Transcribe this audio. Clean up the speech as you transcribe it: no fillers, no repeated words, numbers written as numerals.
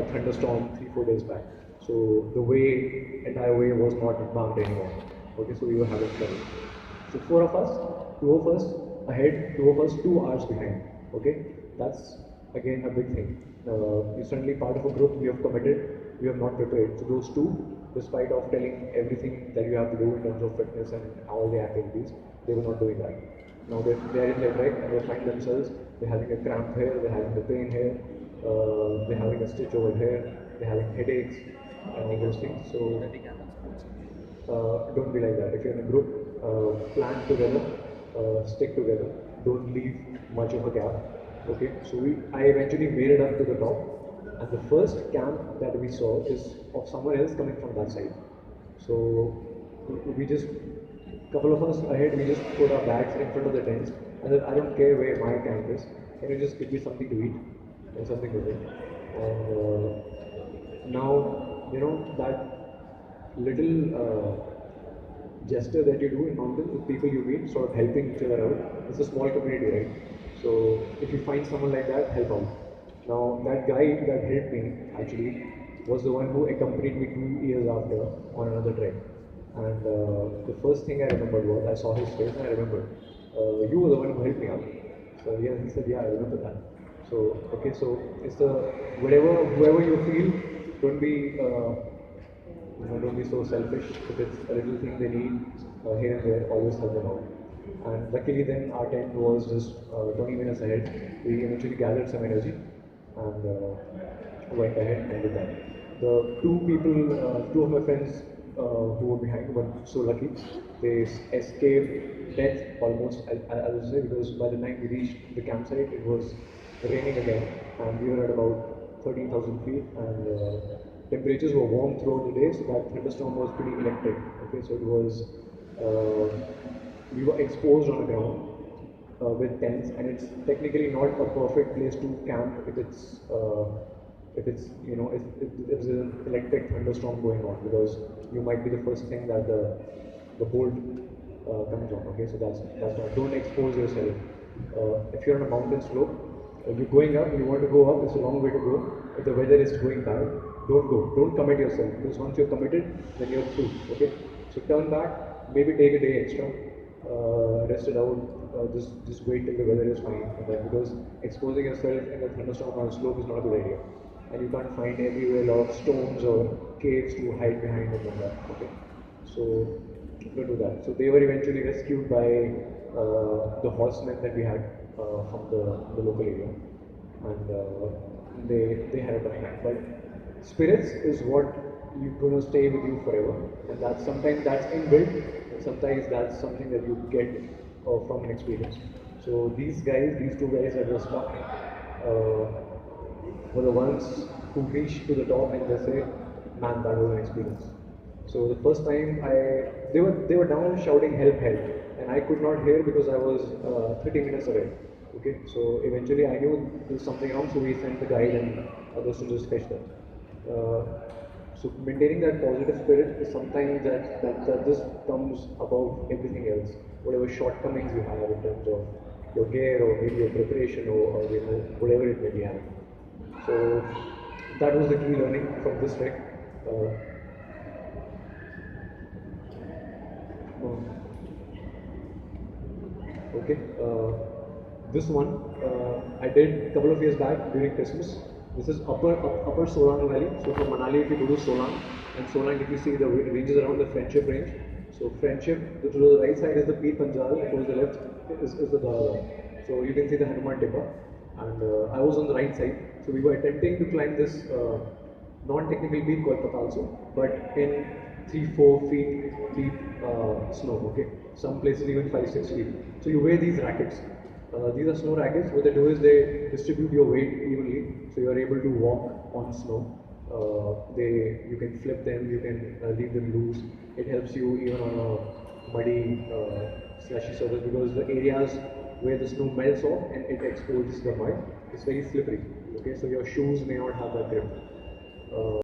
a thunderstorm 3-4 days back. So the entire way was not marked anymore. Okay, so we were having trouble. So four of us, two of us ahead, two of us 2 hours behind. Okay, that's again a big thing. You're suddenly part of a group, you have committed, you have not prepared. So those two, despite of telling everything that you have to do in terms of fitness and all the activities, they were not doing that. Now they're in their trek and they find themselves, they're having a cramp here, they're having the pain here, they're having a stitch over here, they're having headaches and all those things. So don't be like that. If you're in a group, plan together, stick together, don't leave much of a gap. Okay, so I eventually made it up to the top, and the first camp that we saw is of someone else coming from that side. So we just, couple of us ahead, we just put our bags in front of the tents, and then I don't care where my camp is, can you just give me something to eat and something to drink? And now, you know, that little gesture that you do in mountains with people you meet, sort of helping each other out. It's a small community, right? So if you find someone like that, help out. Now that guy that helped me actually was the one who accompanied me 2 years after on another trek. And the first thing I remembered was I saw his face and I remembered, you were the one who helped me out. So yeah, he said, yeah, I remember that. So okay, so it's the whoever you feel, don't be don't be so selfish. If it's a little thing they need here and there, always help them out. And luckily then our tent was just 20 minutes ahead. We eventually gathered some energy and went ahead and did that. The two of my friends who were behind were so lucky. They escaped death almost, I would say, because by the time we reached the campsite, it was raining again, and we were at about 13,000 feet, and temperatures were warm throughout the day, so that thunderstorm was pretty electric. Okay, so it was, we were exposed on the ground with tents, and it's technically not a perfect place to camp if it's if there's an electric thunderstorm going on, because you might be the first thing that the bolt comes on. Okay, so that's not, don't expose yourself. If you're on a mountain slope, you're going up, you want to go up, it's a long way to go. If the weather is going bad, don't go, don't commit yourself, because once you're committed, then you're through. Okay, so turn back, maybe take a day extra, rest it out, just wait till the weather is fine, because exposing yourself in a thunderstorm on a slope is not a good idea, and you can't find everywhere a lot of stones or caves to hide behind and all that. Okay, so don't do that. So they were eventually rescued by the horsemen that we had from the local area, and they had a tough time. But spirits is what you're going to stay with you forever, and that's sometimes that's inbuilt, and sometimes that's something that you get from an experience. So these two guys that were stuck were the ones who reached to the top, and they say, man, that was an experience. So the first time they were down shouting help, help, and I could not hear because I was 30 minutes away. Okay, so eventually I knew there's something wrong, so we sent the guide and others to just fetch them. So maintaining that positive spirit is sometimes that just comes above everything else. Whatever shortcomings you have in terms of your gear or maybe your preparation or whatever it may be having. So that was the key learning from this trek. Okay, this one I did a couple of years back during Christmas. This is upper Solang Valley. So from Manali, if you go to Solang, and Solang, if you see the ranges around the Friendship range. So Friendship, to the right side is the Peer Panjal, and towards the left is the Dala. So you can see the Hanuman Tippa, and I was on the right side. So we were attempting to climb this non-technical peak called Patalso, but in 3-4 feet deep snow. Okay, some places even 5-6 feet. So you wear these rackets. These are snow rackets. What they do is they distribute your weight evenly, so you are able to walk on snow. You can flip them, you can leave them loose. It helps you even on a muddy, slushy surface, because the areas where the snow melts off and it exposes the mud, it's very slippery. Okay, so your shoes may not have that grip.